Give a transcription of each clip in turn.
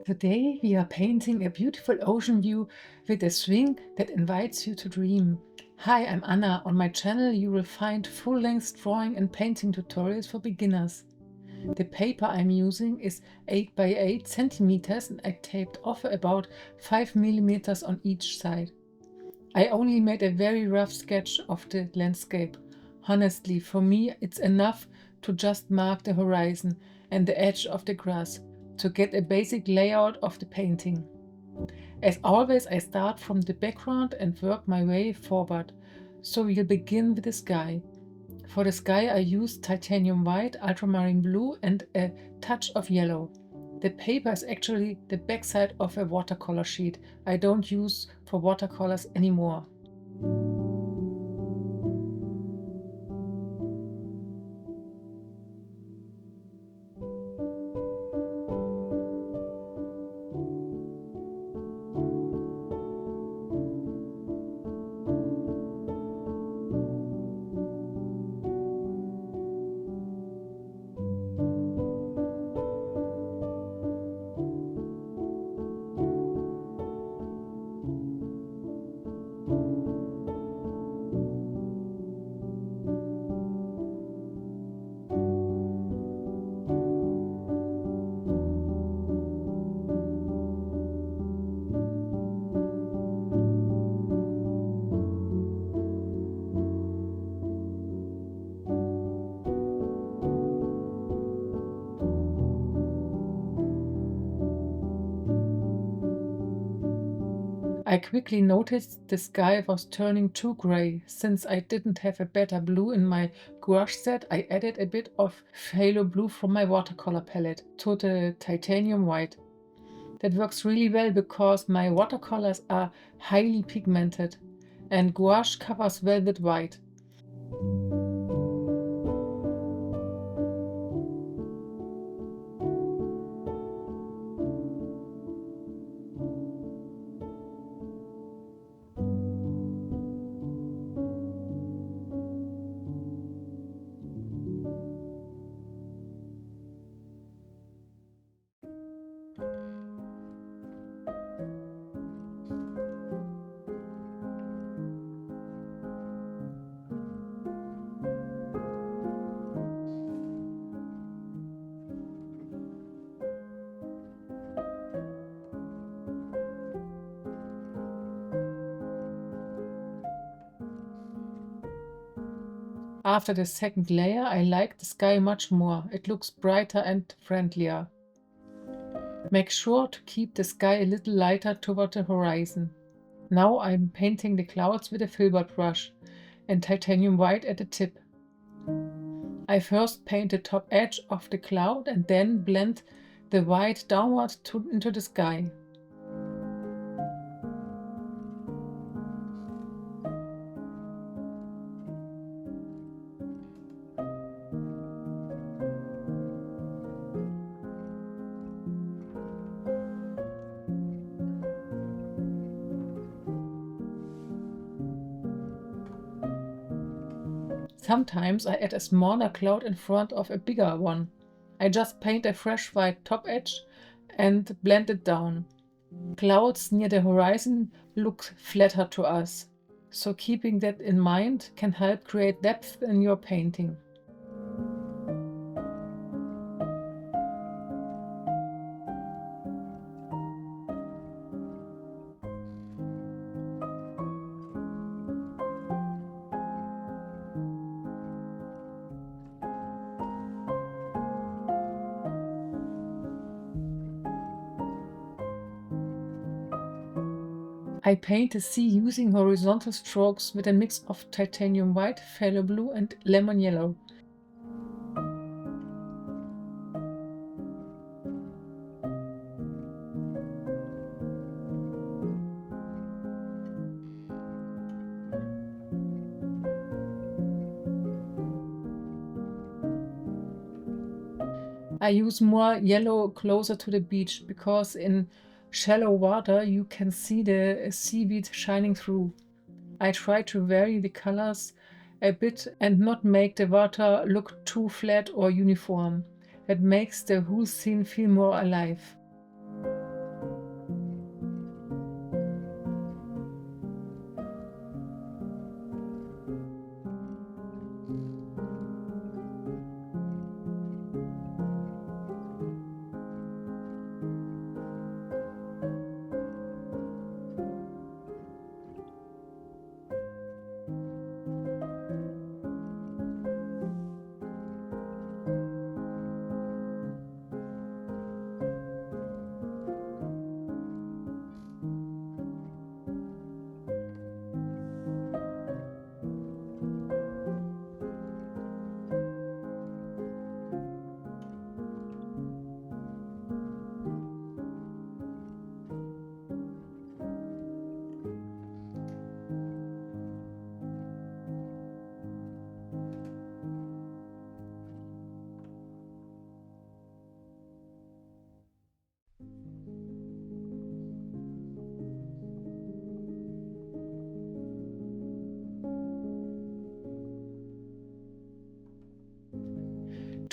Today we are painting a beautiful ocean view with a swing that invites you to dream. Hi, I'm Anna. On my channel you will find full-length drawing and painting tutorials for beginners. The paper I'm using is 8 by 8 centimeters and I taped off about 5 millimeters on each side. I only made a very rough sketch of the landscape. Honestly, for me it's enough to just mark the horizon and the edge of the grass to get a basic layout of the painting. As always, I start from the background and work my way forward, so we'll begin with the sky. For the sky I used titanium white, ultramarine blue and a touch of yellow. The paper is actually the backside of a watercolor sheet I don't use for watercolors anymore. I quickly noticed the sky was turning too gray. Since I didn't have a better blue in my gouache set, I added a bit of phthalo blue from my watercolor palette to the titanium white. That works really well because my watercolors are highly pigmented and gouache covers well with white. After the second layer, I like the sky much more. It looks brighter and friendlier. Make sure to keep the sky a little lighter toward the horizon. Now I'm painting the clouds with a filbert brush and titanium white at the tip. I first paint the top edge of the cloud and then blend the white downward into the sky. Sometimes I add a smaller cloud in front of a bigger one. I just paint a fresh white top edge and blend it down. Clouds near the horizon look flatter to us, so keeping that in mind can help create depth in your painting. I paint the sea using horizontal strokes with a mix of titanium white, phthalo blue and lemon yellow. I use more yellow closer to the beach because in shallow water you can see the seaweed shining through. I try to vary the colors a bit and not make the water look too flat or uniform. That makes the whole scene feel more alive.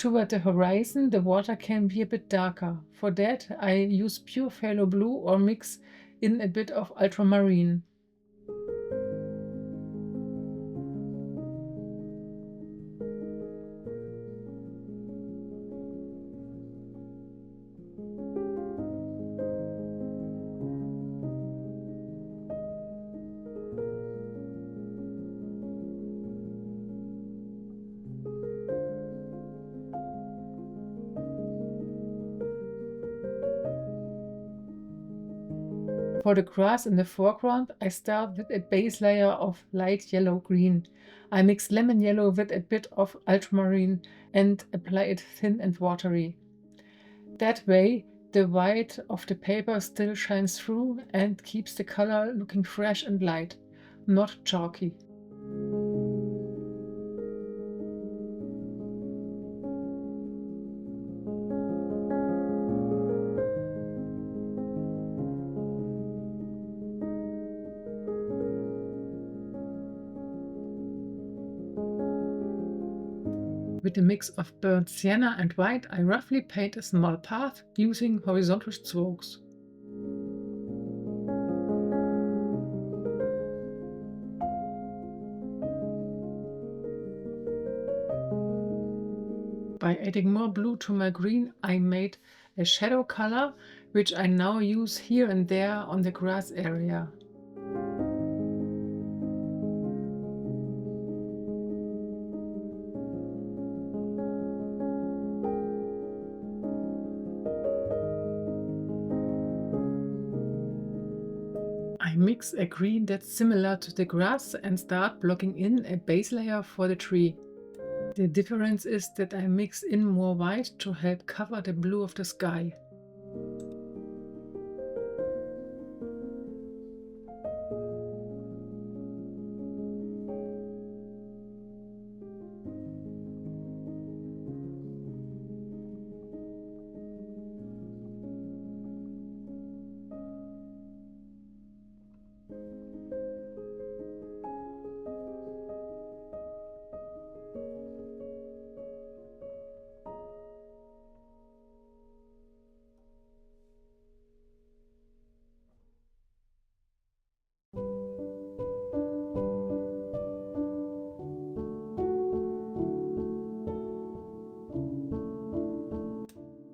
Toward the horizon, the water can be a bit darker. For that, I use pure phthalo blue or mix in a bit of ultramarine. For the grass in the foreground, I start with a base layer of light yellow-green. I mix lemon yellow with a bit of ultramarine and apply it thin and watery. That way, the white of the paper still shines through and keeps the color looking fresh and light, not chalky. With a mix of burnt sienna and white, I roughly paint a small path using horizontal strokes. By adding more blue to my green, I made a shadow color, which I now use here and there on the grass area. I mix a green that's similar to the grass and start blocking in a base layer for the tree. The difference is that I mix in more white to help cover the blue of the sky.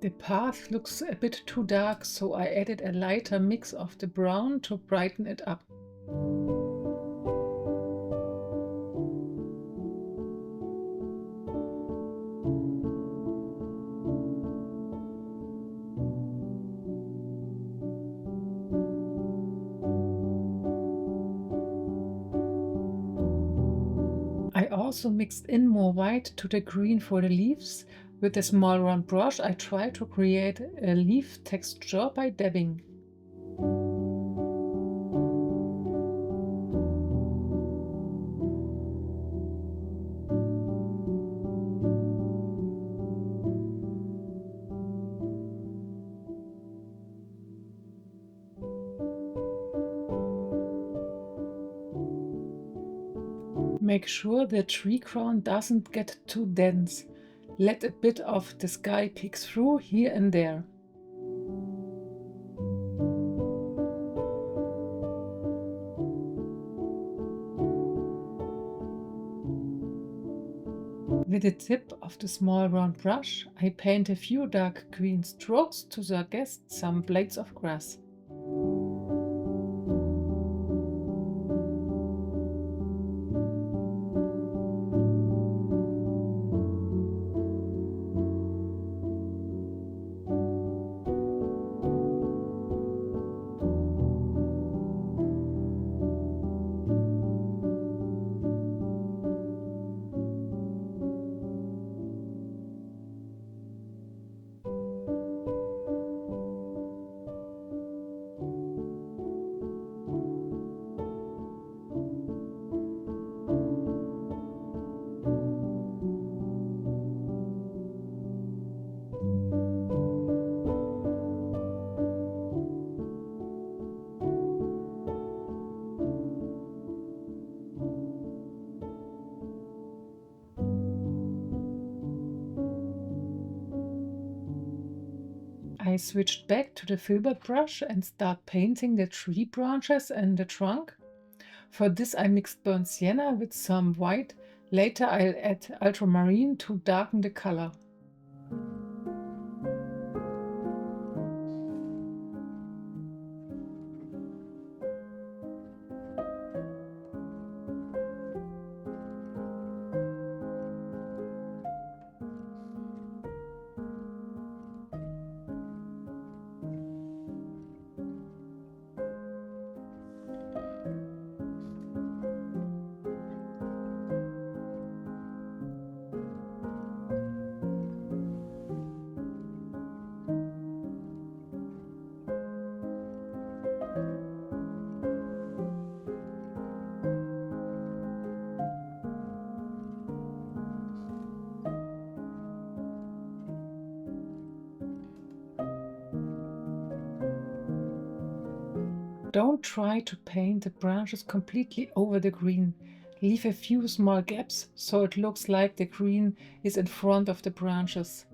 The path looks a bit too dark, so I added a lighter mix of the brown to brighten it up. I also mixed in more white to the green for the leaves. With a small round brush, I try to create a leaf texture by dabbing. Make sure the tree crown doesn't get too dense. Let a bit of the sky peek through here and there. With the tip of the small round brush, I paint a few dark green strokes to suggest some blades of grass. switched back to the filbert brush and start painting the tree branches and the trunk. For this I mixed burnt sienna with some white. Later I'll add ultramarine to darken the color. Don't try to paint the branches completely over the green. Leave a few small gaps so it looks like the green is in front of the branches.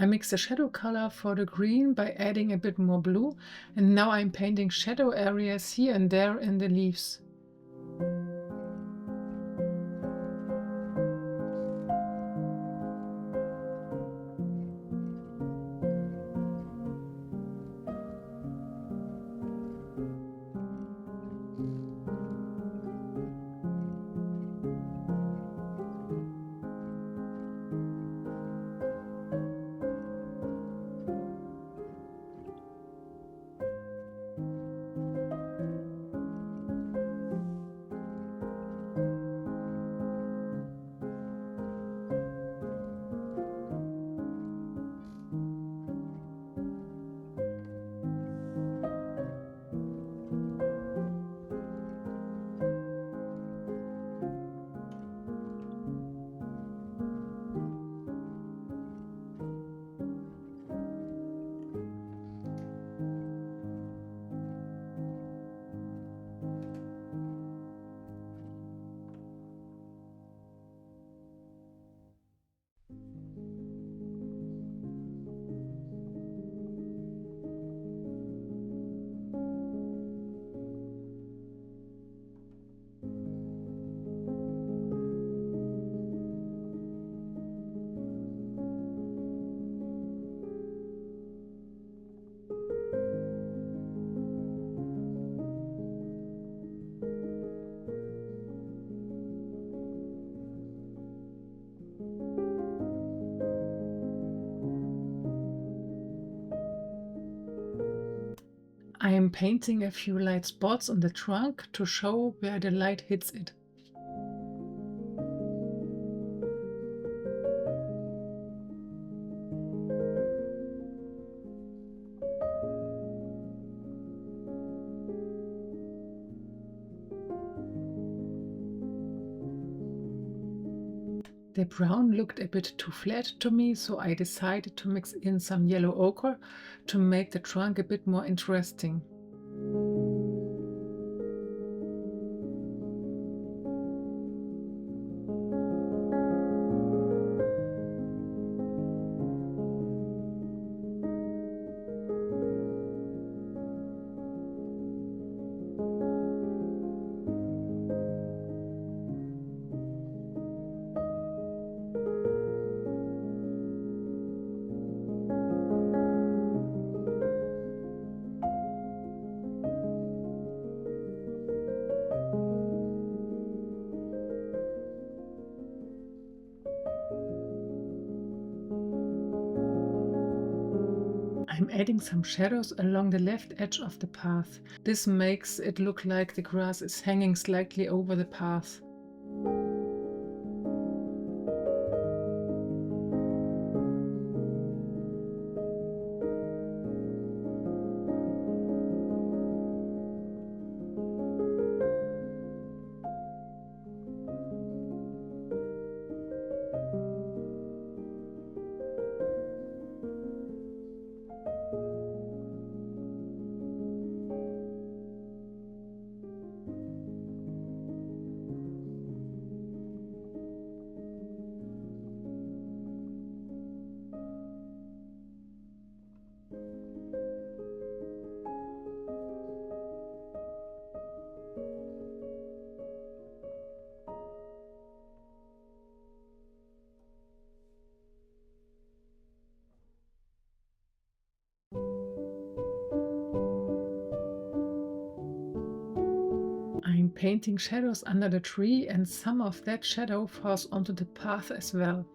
I mixed the shadow color for the green by adding a bit more blue, and now I'm painting shadow areas here and there in the leaves. I am painting a few light spots on the trunk to show where the light hits it. The brown looked a bit too flat to me, so I decided to mix in some yellow ochre to make the trunk a bit more interesting. I'm adding some shadows along the left edge of the path. This makes it look like the grass is hanging slightly over the path. I'm painting shadows under the tree, and some of that shadow falls onto the path as well.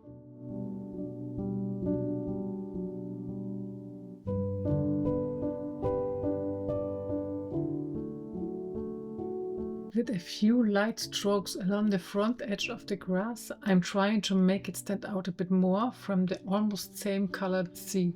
With a few light strokes along the front edge of the grass, I'm trying to make it stand out a bit more from the almost same colored sea.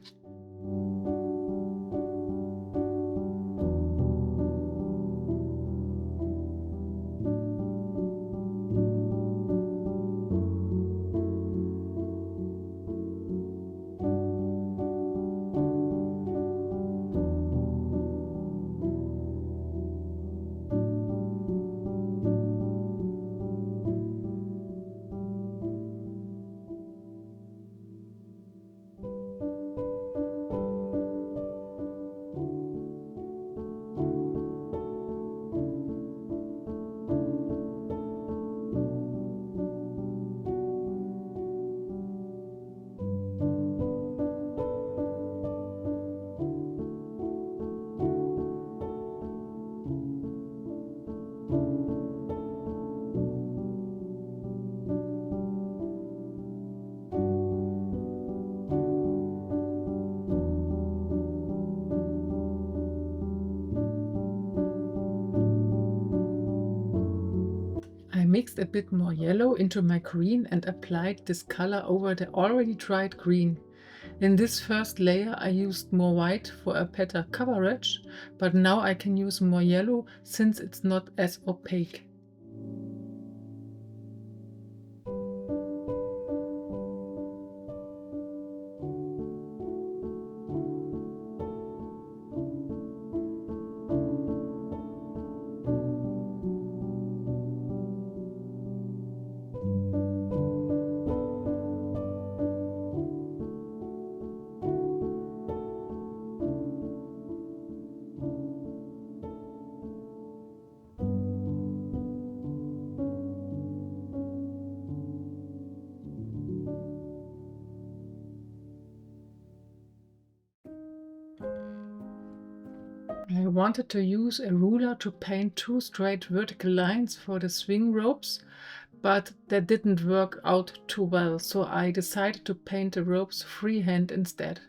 I mixed a bit more yellow into my green and applied this color over the already dried green. In this first layer I used more white for a better coverage, but now I can use more yellow since it's not as opaque. I wanted to use a ruler to paint two straight vertical lines for the swing ropes, but that didn't work out too well, so I decided to paint the ropes freehand instead.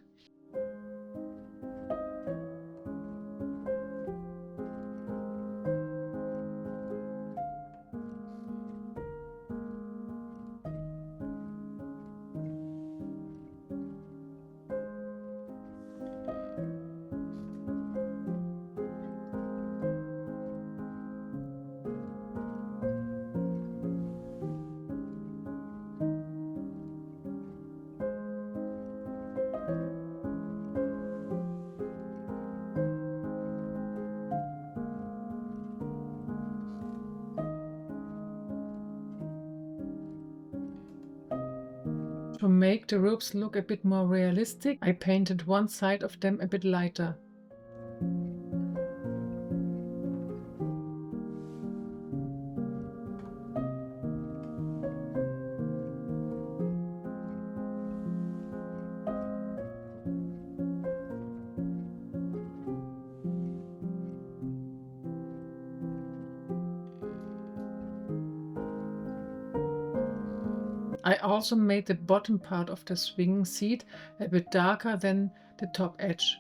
To make the ropes look a bit more realistic, I painted one side of them a bit lighter. I also made the bottom part of the swinging seat a bit darker than the top edge.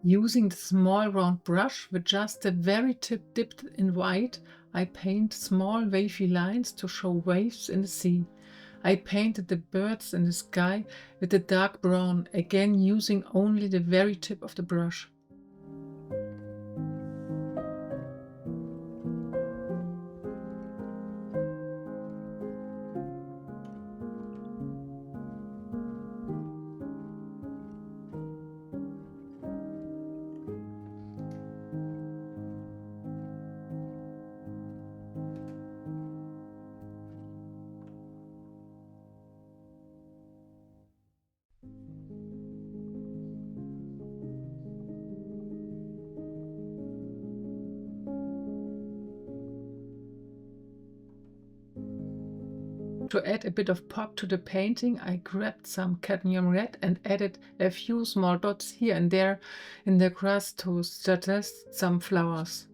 Using the small round brush with just the very tip dipped in white, I paint small wavy lines to show waves in the sea. I painted the birds in the sky with the dark brown, again using only the very tip of the brush. To add a bit of pop to the painting, I grabbed some cadmium red and added a few small dots here and there in the grass to suggest some flowers.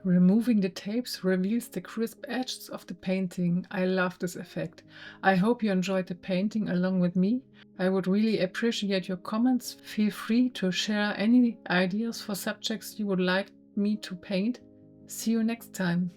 Removing the tapes reveals the crisp edges of the painting. I love this effect. I hope you enjoyed the painting along with me. I would really appreciate your comments. Feel free to share any ideas for subjects you would like me to paint. See you next time.